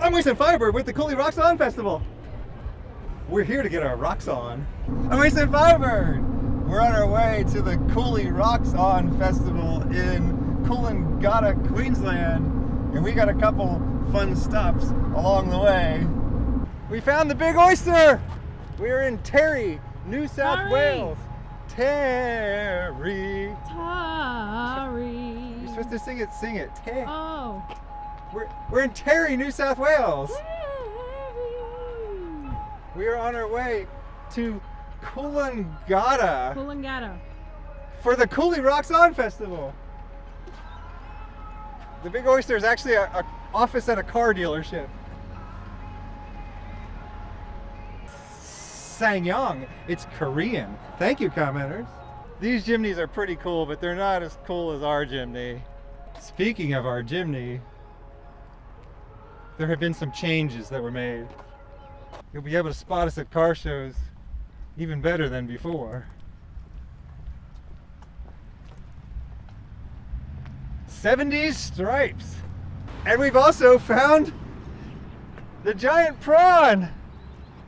I'm Winston Firebird with the Cooly Rocks On Festival. We're here to get our rocks on. I'm Winston Firebird. We're on our way to the Cooly Rocks On Festival in Coolangatta, Queensland. And we got a couple fun stops along the way. We found the Big Oyster. We're in Terry, New South Wales. Terry. You're supposed to sing it. Oh. We're in Terry, New South Wales. Terry. We are on our way to Coolangatta Coolangatta. for the Cooly Rocks On Festival. The Big Oyster is actually an office at a car dealership. Sangyong, it's Korean. Thank you, commenters. These chimneys are pretty cool, but they're not as cool as our chimney. Speaking of our chimney, there have been some changes that were made. You'll be able to spot us at car shows even better than before. 70s stripes. And we've also found the giant prawn.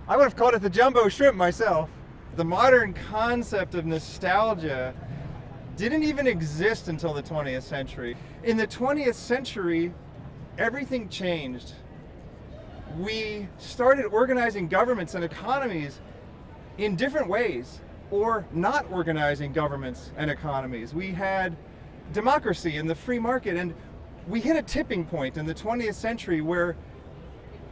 I would have called it the jumbo shrimp myself. The modern concept of nostalgia didn't even exist until the 20th century. In the 20th century, everything changed. We started organizing governments and economies in different ways, or not organizing governments and economies. We had democracy and the free market, and we hit a tipping point in the 20th century where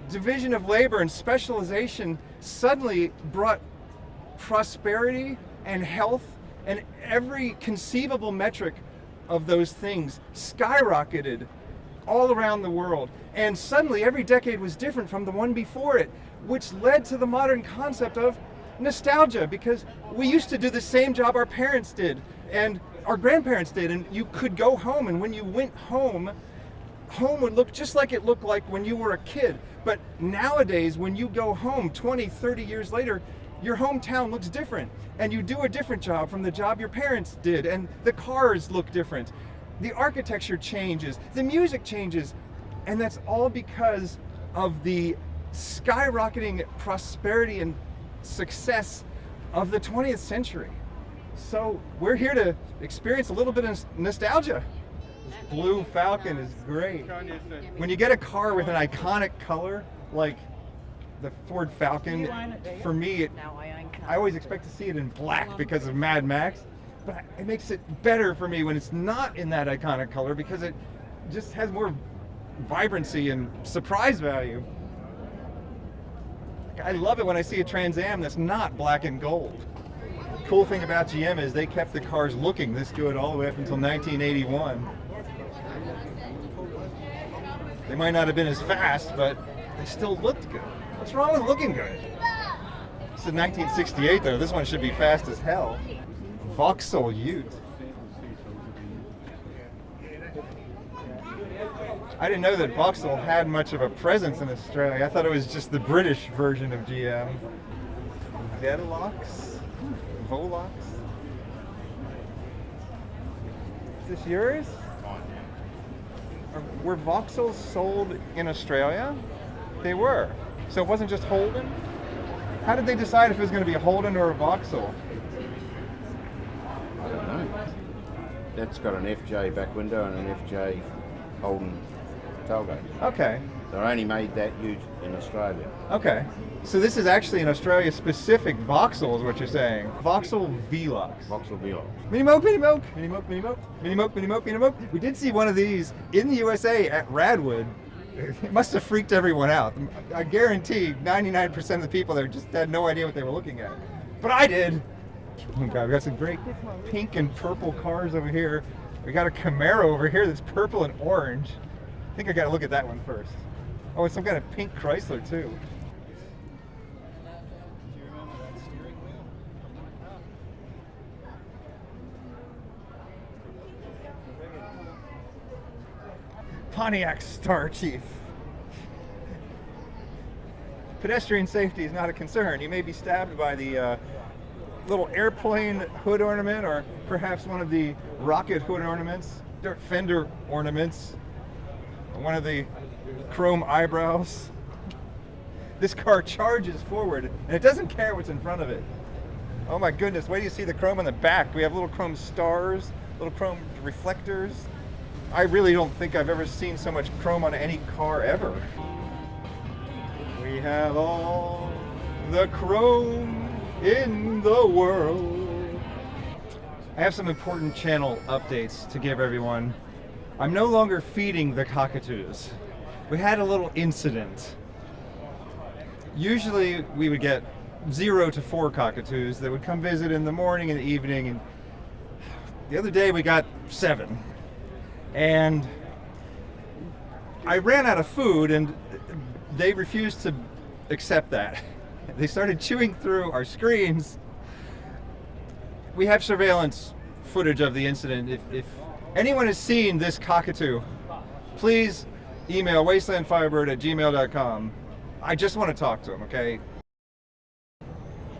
division of labor and specialization suddenly brought prosperity and health, and every conceivable metric of those things skyrocketed all around the world. And suddenly every decade was different from the one before it, which led to the modern concept of nostalgia, because we used to do the same job our parents did and our grandparents did, and you could go home, and when you went home, home would look just like it looked like when you were a kid. But nowadays, when you go home 20, 30 years later, your hometown looks different, and you do a different job from the job your parents did, and the cars look different. The architecture changes, the music changes, and that's all because of the skyrocketing prosperity and success of the 20th century. So we're here to experience a little bit of nostalgia. This blue Falcon is great. When you get a car with an iconic color like the Ford Falcon, for me, I always expect to see it in black because of Mad Max, but it makes it better for me when it's not in that iconic color because it just has more vibrancy and surprise value. I love it when I see a Trans Am that's not black and gold. The cool thing about GM is they kept the cars looking this good all the way up until 1981. They might not have been as fast, but they still looked good. What's wrong with looking good? This is 1968 though. This one should be fast as hell. Vauxhall Ute. I didn't know that Vauxhall had much of a presence in Australia. I thought it was just the British version of GM. Velox? Volox? Is this yours? Were Vauxhalls sold in Australia? They were. So it wasn't just Holden? How did they decide if it was going to be a Holden or a Vauxhall? I don't know. That's got an FJ back window and an FJ Holden tailgate. Okay. They only made that ute in Australia. Okay. So this is actually an Australia-specific Vauxhall is what you're saying. Vauxhall Velox. Vauxhall Velox. Mini Moke, Mini Moke, Mini Moke, Mini Moke, Mini Moke, Mini Moke, Mini Moke. We did see one of these in the USA at Radwood. It must have freaked everyone out. I guarantee 99% of the people there just had no idea what they were looking at. But I did. Oh God, we got some great pink and purple cars over here. We got a Camaro over here that's purple and orange. I think I got to look at that one first. Oh, it's some kind of pink Chrysler too. Pontiac Star Chief. Pedestrian safety is not a concern. You may be stabbed by the little airplane hood ornament, or perhaps one of the rocket hood ornaments, fender ornaments, one of the chrome eyebrows. This car charges forward, and it doesn't care what's in front of it. Oh my goodness, wait till you see the chrome on the back. We have little chrome stars, little chrome reflectors. I really don't think I've ever seen so much chrome on any car ever. We have all the chrome in the world. I have some important channel updates to give everyone. I'm no longer feeding the cockatoos. We had a little incident. Usually we would get 0 to 4 cockatoos that would come visit in the morning and the evening, and the other day we got 7. And I ran out of food and they refused to accept that. They started chewing through our screens. We have surveillance footage of the incident. If anyone has seen this cockatoo, please email wastelandfirebird@gmail.com. I just want to talk to him, okay?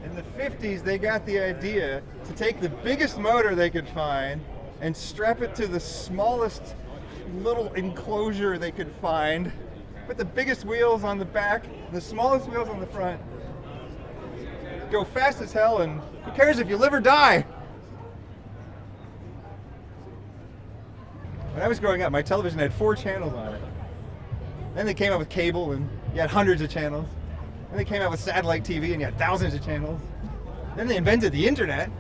In the 50s, they got the idea to take the biggest motor they could find and strap it to the smallest little enclosure they could find, put the biggest wheels on the back, the smallest wheels on the front, go fast as hell, and who cares if you live or die? When I was growing up, my television had 4 channels on it. Then they came out with cable, and you had hundreds of channels. Then they came out with satellite TV, and you had thousands of channels. Then they invented the internet.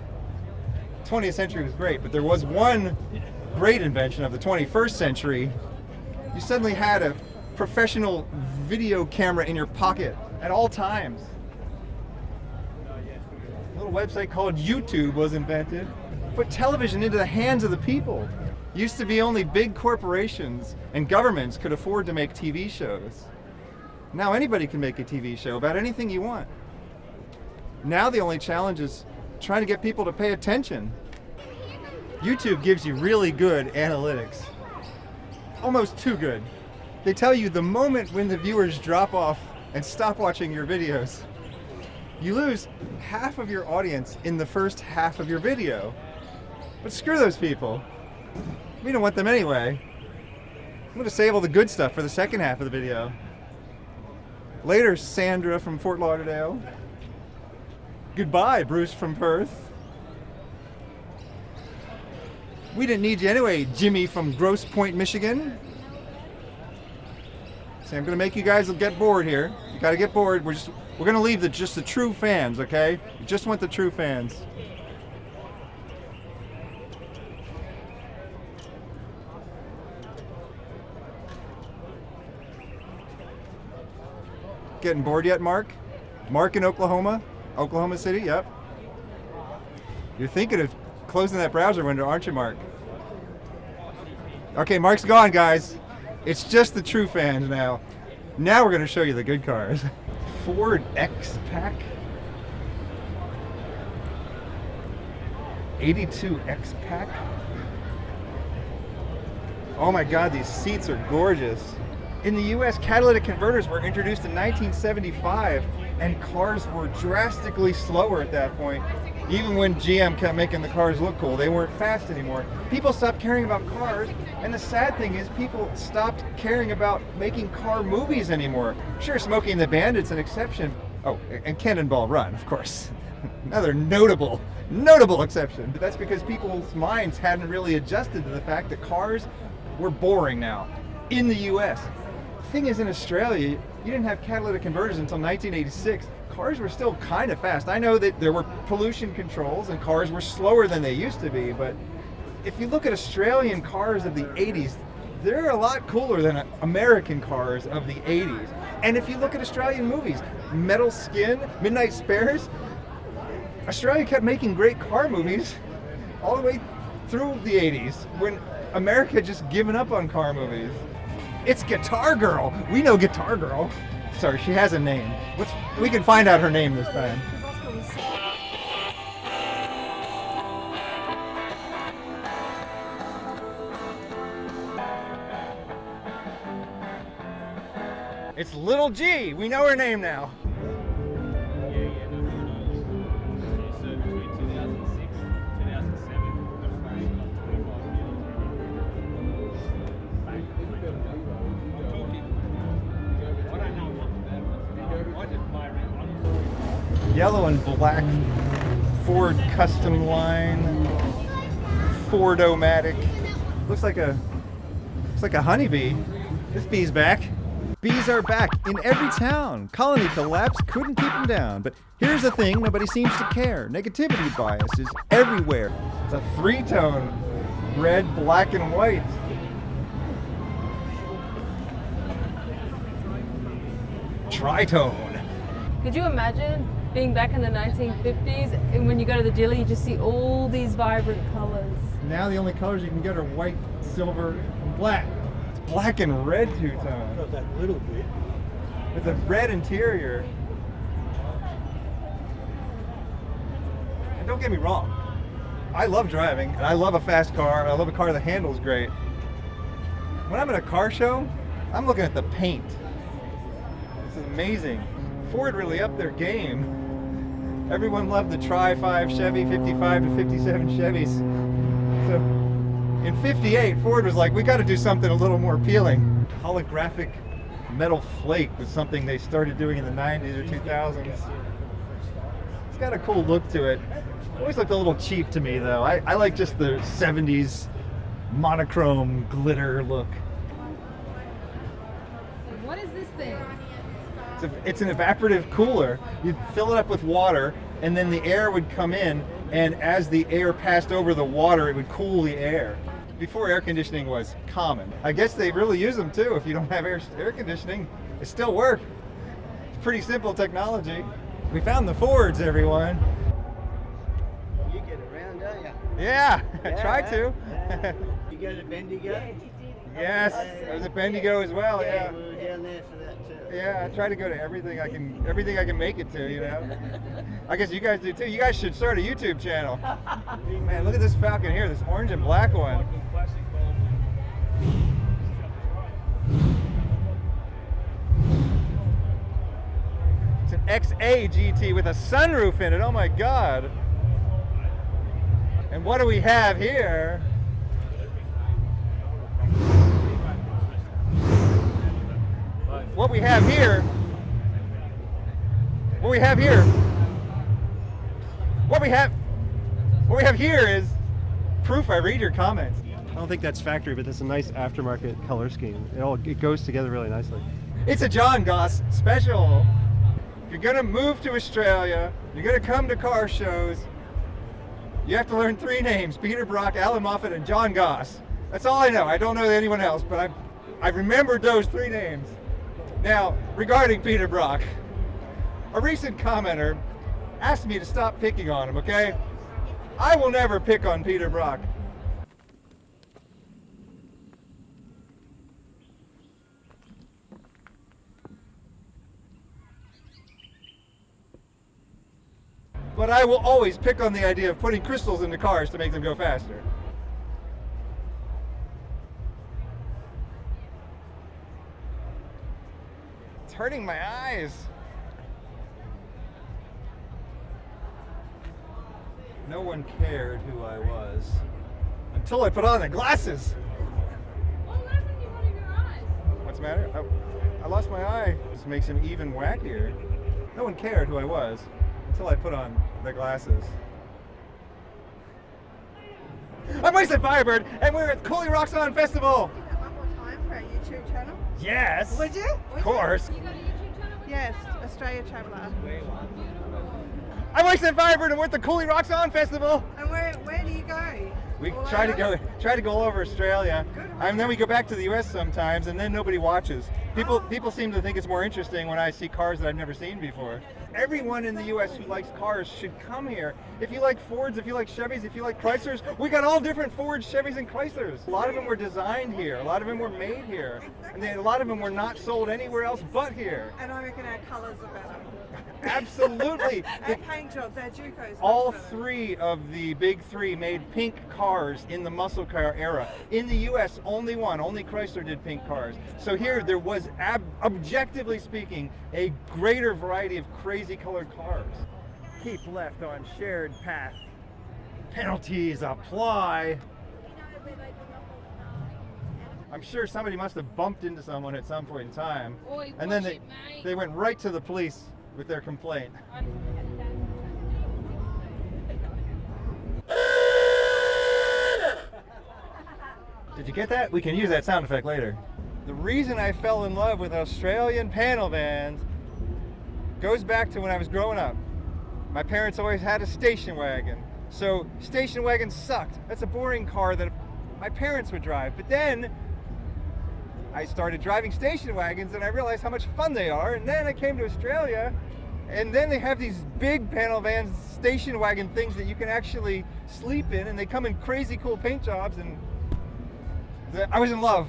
20th century was great, but there was one great invention of the 21st century. You suddenly had a professional video camera in your pocket at all times. A little website called YouTube was invented. Put television into the hands of the people. Used to be only big corporations and governments could afford to make TV shows. Now anybody can make a TV show about anything you want. Now the only challenge is trying to get people to pay attention. YouTube gives you really good analytics. Almost too good. They tell you the moment when the viewers drop off and stop watching your videos, you lose half of your audience in the first half of your video. But screw those people. We don't want them anyway. I'm going to save all the good stuff for the second half of the video. Later, Sandra from Fort Lauderdale. Goodbye, Bruce from Perth. We didn't need you anyway, Jimmy from Grosse Pointe, Michigan. See, I'm going to make you guys get bored here. You got to get bored. We're going to leave just the true fans, okay? We just want the true fans. Getting bored yet, Mark? Mark in Oklahoma City, yep. You're thinking of closing that browser window, aren't you, Mark? Okay, Mark's gone, guys. It's just the true fans now. Now we're going to show you the good cars. Ford X-Pack. 82 X-Pack. Oh my God, these seats are gorgeous. In the US, catalytic converters were introduced in 1975, and cars were drastically slower at that point. Even when GM kept making the cars look cool, they weren't fast anymore. People stopped caring about cars, and the sad thing is people stopped caring about making car movies anymore. Sure, Smokey and the Bandit's an exception. Oh, and Cannonball Run, of course. Another notable exception. That's because people's minds hadn't really adjusted to the fact that cars were boring now in the US. The thing is, in Australia, you didn't have catalytic converters until 1986. Cars were still kind of fast. I know that there were pollution controls and cars were slower than they used to be, but if you look at Australian cars of the 80s, they're a lot cooler than American cars of the 80s. And if you look at Australian movies, Metal Skin, Midnight Spares, Australia kept making great car movies all the way through the 80s when America had just given up on car movies. It's Guitar Girl. We know Guitar Girl. Sorry, she has a name. We can find out her name this time. It's Little G. We know her name now. Yellow and black Ford Custom Line Ford-O-Matic. Looks like a honeybee. This bee's back. Bees are back in every town. Colony collapse couldn't keep them down. But here's the thing, nobody seems to care. Negativity bias is everywhere. It's a three-tone, red, black, and white. Tritone. Could you imagine being back in the 1950s and when you go to the dealer you just see all these vibrant colors? Now the only colors you can get are white, silver, and black. It's black and red two-tone. Got that little bit. With a red interior. And don't get me wrong, I love driving, and I love a fast car, and I love a car that handles great. When I'm at a car show, I'm looking at the paint. This is amazing. Ford really upped their game. Everyone loved the Tri-5 Chevy, 55 to 57 Chevys. So in 58, Ford was like, we got to do something a little more appealing. Holographic metal flake was something they started doing in the 90s or 2000s. It's got a cool look to it. Always looked a little cheap to me though. I like just the 70s monochrome glitter look. What is this thing? It's an evaporative cooler. You'd fill it up with water, and then the air would come in, and as the air passed over the water, it would cool the air. Before air conditioning was common. I guess they really use them too. If you don't have air conditioning, it still works. It's pretty simple technology. We found the Fords, everyone. You get around, don't you? Yeah, I try to. Yeah. You go to Bendigo? Yes, I was at Bendigo as well. Yeah. We were down there for that too. Yeah, I try to go to everything I can make it to, you know. I guess you guys do too. You guys should start a YouTube channel. Man, look at this Falcon here, this orange and black one. It's an XA GT with a sunroof in it. Oh my God. And what do we have here? What we have here is proof I read your comments. I don't think that's factory, but that's a nice aftermarket color scheme. It goes together really nicely. It's a John Goss special. If you're gonna move to Australia, you're gonna come to car shows, you have to learn three names: Peter Brock, Alan Moffat, and John Goss. That's all I know. I don't know anyone else, but I've remembered those three names. Now, regarding Peter Brock, a recent commenter asked me to stop picking on him, okay? I will never pick on Peter Brock. But I will always pick on the idea of putting crystals into cars to make them go faster. It's hurting my eyes. No one cared who I was until I put on the glasses. What happened to one of your eyes? What's the matter? I lost my eye. This makes him even wackier. No one cared who I was until I put on the glasses. I'm Wasted Firebird, and we're at Cooly Rocks On Festival. One more time for our YouTube channel. Yes. Would you? Of course. You got a YouTube channel? Yes, Australia Traveller. I'm Wasted Firebird, and we're at the Cooly Rocks On Festival. And where do you go? We All try to over? go all over Australia, Good. and then we go back to the U.S. sometimes, and then nobody watches. People seem to think it's more interesting when I see cars that I've never seen before. Everyone in the U.S. who likes cars should come here. If you like Fords, if you like Chevys, if you like Chryslers, we got all different Fords, Chevys, and Chryslers. A lot of them were designed here. A lot of them were made here. And a lot of them were not sold anywhere else but here. And I reckon our colours are better. Absolutely. Our paint jobs, our Ducos. All three of the big three made pink cars in the muscle car era. In the U.S., only Chrysler did pink cars. So here there was, objectively speaking, a greater variety of crazy colored cars. Keep left on shared path. Penalties apply. I'm sure somebody must have bumped into someone at some point in time. Oi, And then watch it, mate. they went right to the police with their complaint. I'm Did you get that? We can use that sound effect later. The reason I fell in love with Australian panel vans goes back to when I was growing up. My parents always had a station wagon. So station wagons sucked. That's a boring car that my parents would drive. But then I started driving station wagons and I realized how much fun they are. And then I came to Australia and then they have these big panel vans, station wagon things that you can actually sleep in, and they come in crazy cool paint jobs, and I was in love.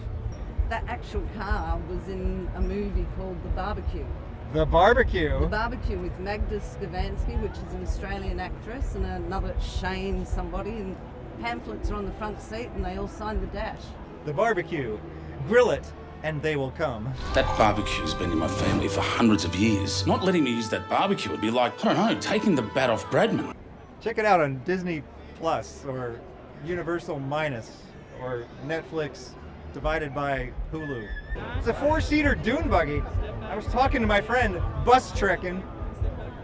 That actual car was in a movie called The Barbecue. The Barbecue? The Barbecue with Magda Skavansky, which is an Australian actress, and another Shane somebody, and pamphlets are on the front seat and they all signed the dash. The Barbecue. Grill it and they will come. That barbecue's been in my family for hundreds of years. Not letting me use that barbecue would be like, I don't know, taking the bat off Bradman. Check it out on Disney Plus or Universal Minus or Netflix divided by Hulu. It's a 4-seater dune buggy. I was talking to my friend bus trekking,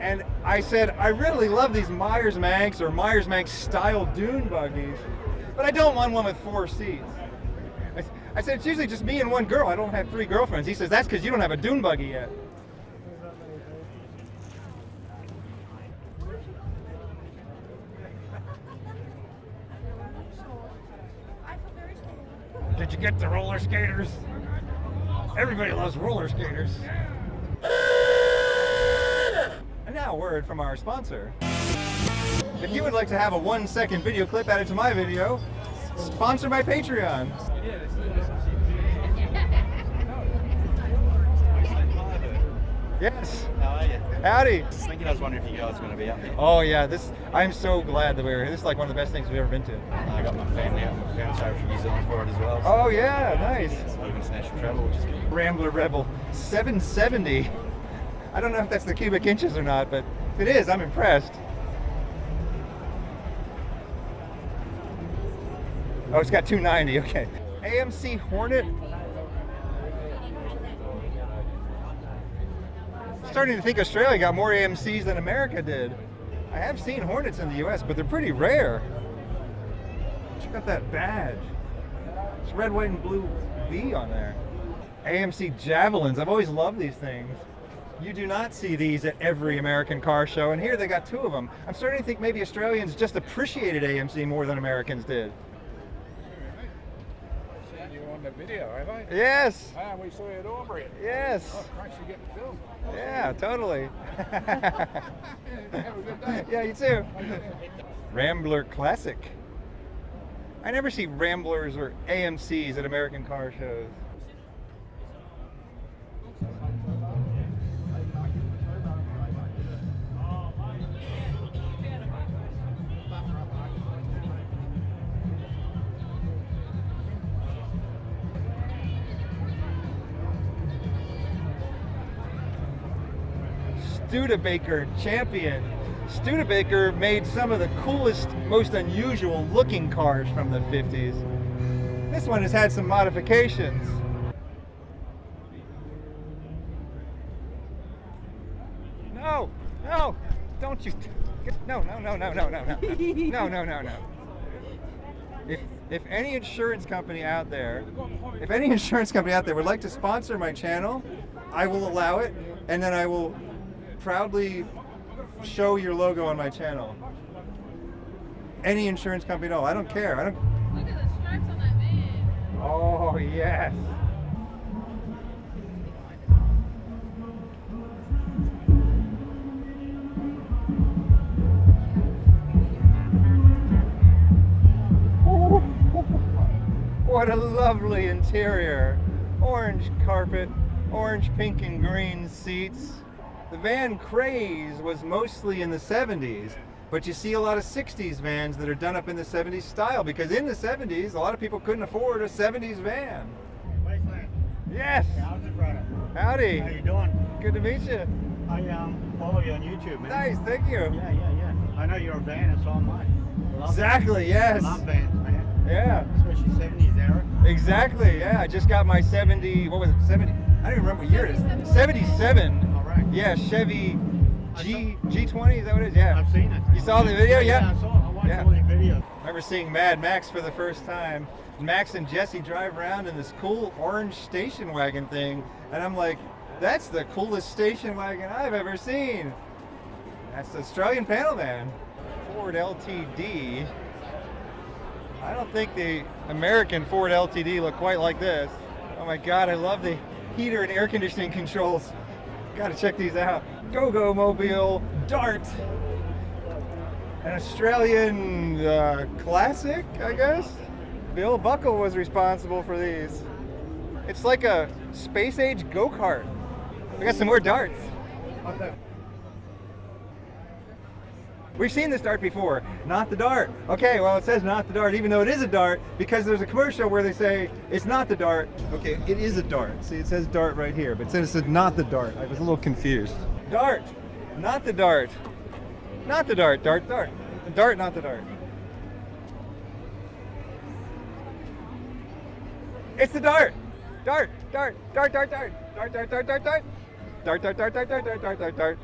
and I said, I really love these Myers-Manx or Myers-Manx style dune buggies, but I don't want one with 4 seats. I said, it's usually just me and one girl. I don't have 3 girlfriends. He says, that's because you don't have a dune buggy yet. Did you get the roller skaters? Everybody loves roller skaters. And now a word from our sponsor. If you would like to have a 1-second video clip added to my video, sponsor my Patreon. Yes. How are you? Howdy. Just thinking, I was wondering if you guys are going to be up there. Oh yeah, I'm so glad that we were here. This is like one of the best things we've ever been to. I got my family out, my parents over from New Zealand for it as well. Oh yeah, nice. It's a lot of international travel, which is good. Rambler Rebel 770. I don't know if that's the cubic inches or not, but if it is, I'm impressed. Oh, it's got 290, okay. AMC Hornet. Starting to think Australia got more AMCs than America did. I have seen Hornets in the US, but they're pretty rare. Check out that badge. It's red, white, and blue V on there. AMC Javelins. I've always loved these things. You do not see these at every American car show, and here they got 2 of them. I'm starting to think maybe Australians just appreciated AMC more than Americans did. You on the video, have I? Yes. Ah, we saw you at Aubrey. Yes. Oh, thanks for getting the film. Yeah, totally. Have a good day. Yeah, you too. Rambler Classic. I never see Ramblers or AMCs at American car shows. Studebaker Champion. Studebaker made some of the coolest, most unusual looking cars from the 50s. This one has had some modifications. No, no, don't you, no. If any insurance company out there, would like to sponsor my channel, I will allow it, and then I will proudly show your logo on my channel. Any insurance company, no, I don't care. Look at the stripes on that van. Oh, yes. What a lovely interior. Orange carpet, orange, pink, and green seats. The van craze was mostly in the 70s, but you see a lot of 60s vans that are done up in the 70s style, because in the 70s, a lot of people couldn't afford a 70s van. Wasteland. Yes. How's it, brother? Howdy. How you doing? Good to meet you. I follow you on YouTube, man. Nice, thank you. Yeah. I know you're a van, and so am I. Exactly, yes. I love vans, man. Yeah. Especially 70s era. Exactly, yeah. I just got my 70, what was it, 70? I don't even remember what year it is. 77. All right. Yeah, Chevy G20, is that what it is? Yeah. I've seen it. You saw the video? Yeah, Yeah. I saw it. I watch Yeah. all your videos. I remember seeing Mad Max for the first time. Max and Jesse drive around in this cool orange station wagon thing, and I'm like, that's the coolest station wagon I've ever seen. That's the Australian Panel Man. Ford LTD. I don't think the American Ford LTD look quite like this. Oh my God, I love the heater and air conditioning controls. Gotta check these out. Go-Go Mobile, Dart. An Australian classic, I guess. Bill Buckle was responsible for these. It's like a space-age go-kart. We got some more darts. We've seen this dart before. Not the dart. Okay, well, it says not the dart, even though it is a dart, because there's a commercial where they say it's not the dart. Okay, it is a dart. See, it says dart right here, but it said not the dart. I was a little confused. Dart, not the dart. Not the dart, dart, dart. The dart, not the dart. It's the dart. Dart, dart, dart, dart, dart. Dart, dart, dart, dart, dart. Dart, dart, dart, dart, dart, dart, dart, dart, dart.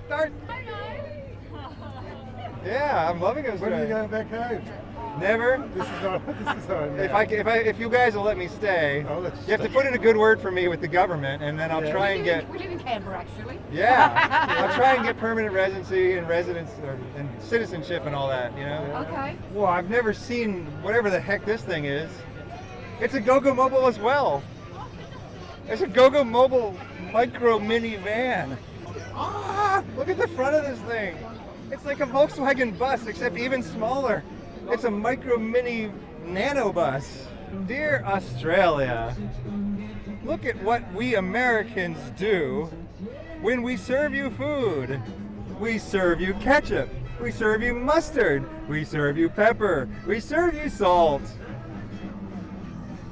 Dart. Yeah, I'm loving it. When are you going back home? Never. This is on If you guys will let me stay, you have to put in a good word for me with the government, and then I'll try and get. We live in Canberra, actually. Yeah, I'll try and get permanent residency and residence and citizenship and all that. You know. Okay. Well, I've never seen whatever the heck this thing is. It's a Go-Go Mobile as well. It's a Go-Go Mobile micro minivan. Ah, look at the front of this thing. It's like a Volkswagen bus, except even smaller. It's a micro mini nano bus. Dear Australia, look at what we Americans do when we serve you food. We serve you ketchup. We serve you mustard. We serve you pepper. We serve you salt.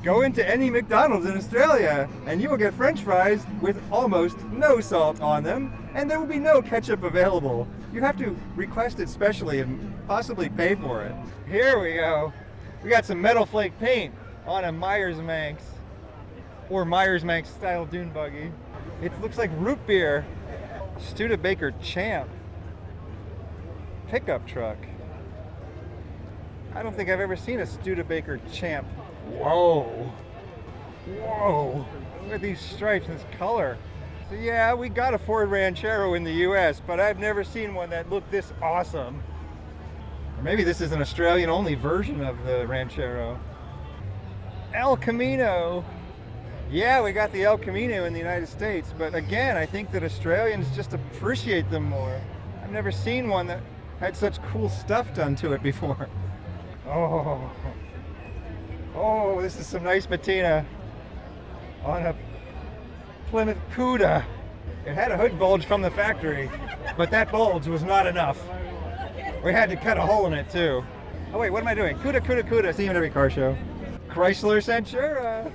Go into any McDonald's in Australia and you will get French fries with almost no salt on them, and there will be no ketchup available. You have to request it specially and possibly pay for it. Here we go. We got some metal flake paint on a Myers-Manx or Myers-Manx style dune buggy. It looks like root beer. Studebaker Champ pickup truck. I don't think I've ever seen a Studebaker Champ. Whoa. Whoa. Look at these stripes and this color. So yeah, we got a Ford Ranchero in the US, but I've never seen one that looked this awesome. Or maybe this is an Australian only version of the Ranchero. El Camino. Yeah, we got the El Camino in the United States, but again, I think that Australians just appreciate them more. I've never seen one that had such cool stuff done to it before. Oh. Oh, this is some nice patina on a Plymouth Cuda. It had a hood bulge from the factory, but that bulge was not enough. We had to cut a hole in it too. Oh wait, what am I doing? Cuda, Cuda, Cuda. See you at every car show. Chrysler Centura.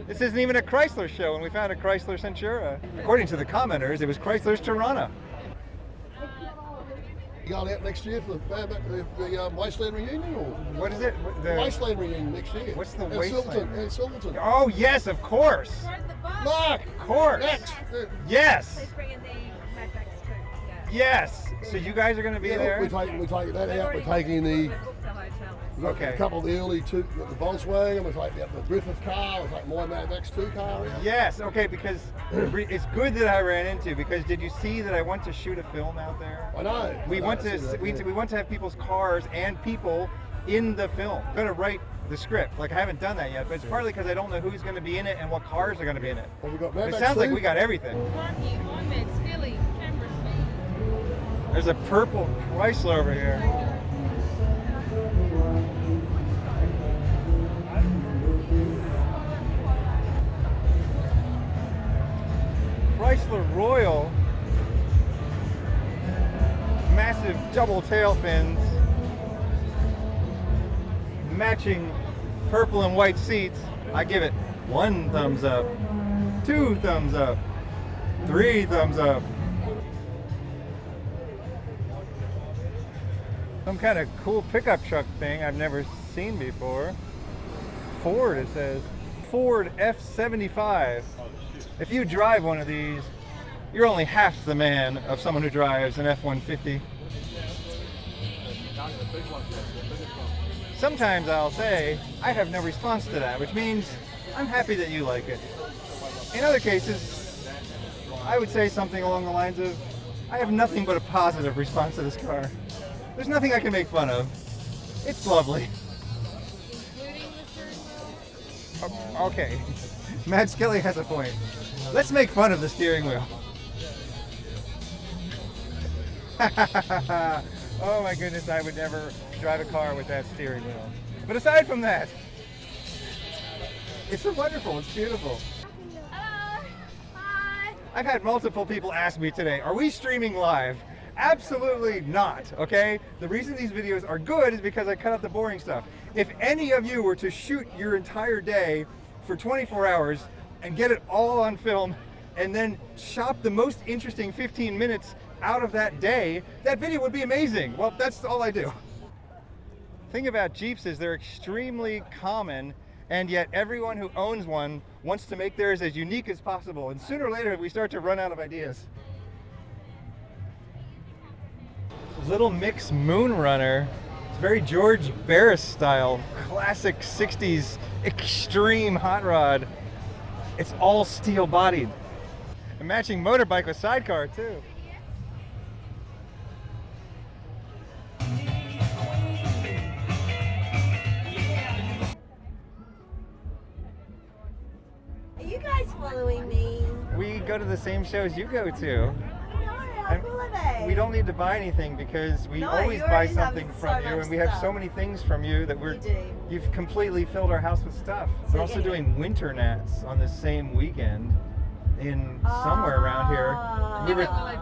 This isn't even a Chrysler show, and we found a Chrysler Centura. According to the commenters, it was Chrysler's Tirana. You going out next year for the Wasteland reunion, or what is it? The Wasteland reunion next year. What's the at Wasteland? Silverton, at Silverton. Oh yes, of course. Mark, of course. Next. Yes. He's bringing the Mad Max too. Yeah. Yes. So you guys are going to be there. We're taking that out. We're taking the. We've got a couple of the early two, the Volkswagen. We're taking out the Griffith car. We're taking my Mad Max 2 car out. Yes. Okay. Because it's good that I ran into. Because did you see that I went to shoot a film out there? I know. We want to have people's cars and people in the film. I'm gonna write the script. Like I haven't done that yet, but it's partly because I don't know who's going to be in it and what cars are going to be in it. Well, we got it sounds like we got everything. There's a purple Chrysler over here. Chrysler Royal. Massive double tail fins. Matching purple and white seats. I give it 1 thumbs up, 2 thumbs up, 3 thumbs up. Some kind of cool pickup truck thing I've never seen before. Ford, it says. Ford F-75. If you drive one of these, you're only half the man of someone who drives an F-150. Sometimes I'll say, I have no response to that, which means I'm happy that you like it. In other cases, I would say something along the lines of, I have nothing but a positive response to this car. There's nothing I can make fun of. It's lovely. Okay, Matt Skelly has a point. Let's make fun of the steering wheel. Oh my goodness, I would never drive a car with that steering wheel. But aside from that, it's so wonderful, it's beautiful. Hello. Hi. I've had multiple people ask me today, are we streaming live? Absolutely not, okay? The reason these videos are good is because I cut out the boring stuff. If any of you were to shoot your entire day for 24 hours and get it all on film and then chop the most interesting 15 minutes out of that day, that video would be amazing. Well, that's all I do. The thing about Jeeps is they're extremely common, and yet everyone who owns one wants to make theirs as unique as possible, and sooner or later we start to run out of ideas. Little Mix Moonrunner. It's very George Barris style, classic 60s extreme hot rod. It's all steel bodied. A matching motorbike with sidecar too. Are you guys following me? We go to the same shows you go to. How cool are they? We don't need to buy anything because we No, always you buy already have something so from you, much and we have so stuff. many things from you that You do. you've completely filled our house with stuff. So We're also yeah. doing winter nats on the same weekend in somewhere around here.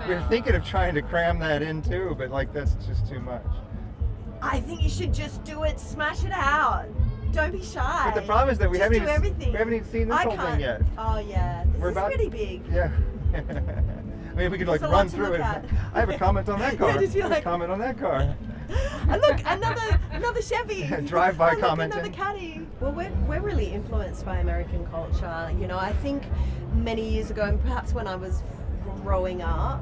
We were thinking of trying to cram that in too, but like that's just too much. I think you should just do it. Smash it out. Don't be shy. But the problem is that we Just haven't do even everything. we haven't even seen this I whole can't. thing yet. Oh yeah, this We're is about- pretty big. Yeah. I mean, we could like There's a lot run to through look it. at. I have a comment on that Yeah, car. just be I have a like- comment on that car. And look, another Chevy. Drive-by Oh, look, commenting. another caddy. Well, we're really influenced by American culture. You know, I think many years ago, and perhaps when I was growing up,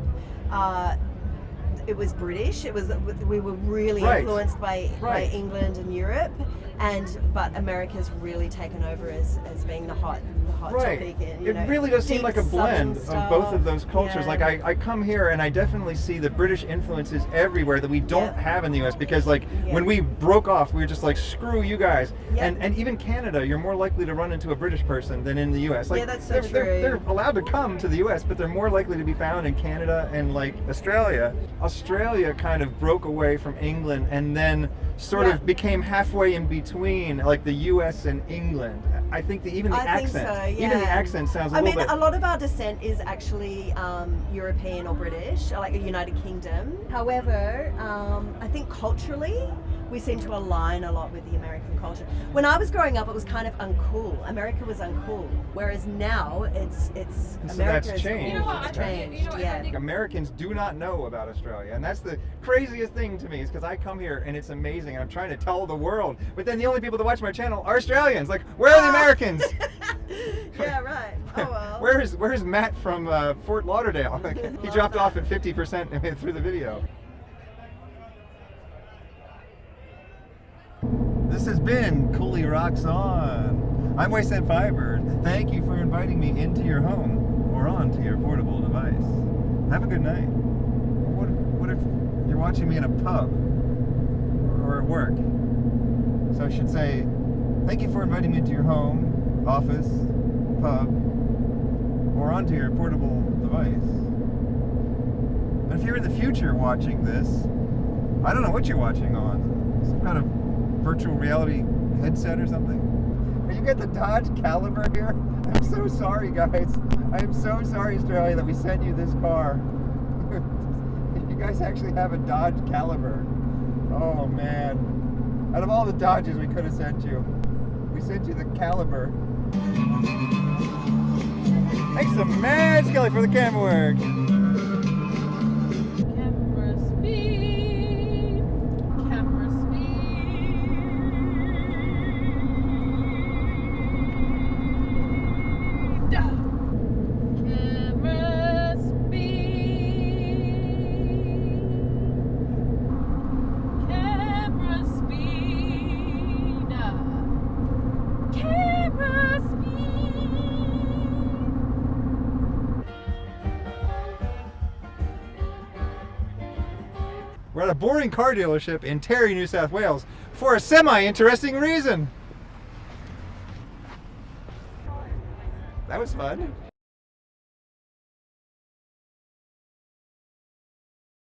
it was British. We were really Right. influenced by Right. England and Europe, but America's really taken over as being the hot Right. topic. And, It really does seem deep like a southern blend of both of those stuff. cultures. Yeah. Like I come here and I definitely see the British influences everywhere that we don't have in the US, because like when we broke off, we were just like, screw you guys. And even Canada, you're more likely to run into a British person than in the US. Like, Yeah, that's so they're true. allowed to come to the US, but they're more likely to be found in Canada and like Australia. Australia kind of broke away from England and then sort of became halfway in between like the US and England. I think even the I think accent, so, yeah. even the accent sounds a I little mean, bit. a lot of our descent is actually European or British, like a United Kingdom. However, I think culturally, we seem to align a lot with the American culture. When I was growing up, it was kind of uncool. America was uncool, whereas now it's So America that's is changed. cool. It's changed. Yeah. Americans do not know about Australia, and that's the craziest thing to me, is because I come here and it's amazing and I'm trying to tell the world, but then the only people that watch my channel are Australians. Like, where are the Americans? Yeah, right. Oh well. Where's Matt from Fort Lauderdale? He dropped off at 50% through the video. This has been Cooly Rocks On. I'm Wasteland Fiber. Thank you for inviting me into your home or onto your portable device. Have a good night. What if you're watching me in a pub or at work? So I should say, thank you for inviting me into your home, office, pub, or onto your portable device. And if you're in the future watching this, I don't know what you're watching on. Some kind of virtual reality headset or something. You got the Dodge Caliber here? I'm so sorry, guys. I am so sorry, Australia, that we sent you this car. You guys actually have a Dodge Caliber. Oh, man. Out of all the Dodges we could have sent you, we sent you the Caliber. Thanks to Matt Skelly for the camera work. Camera speed. Camera speed. Camera speed. Camera We're at a boring car dealership in Terry, New South Wales for a semi-interesting reason. That was fun.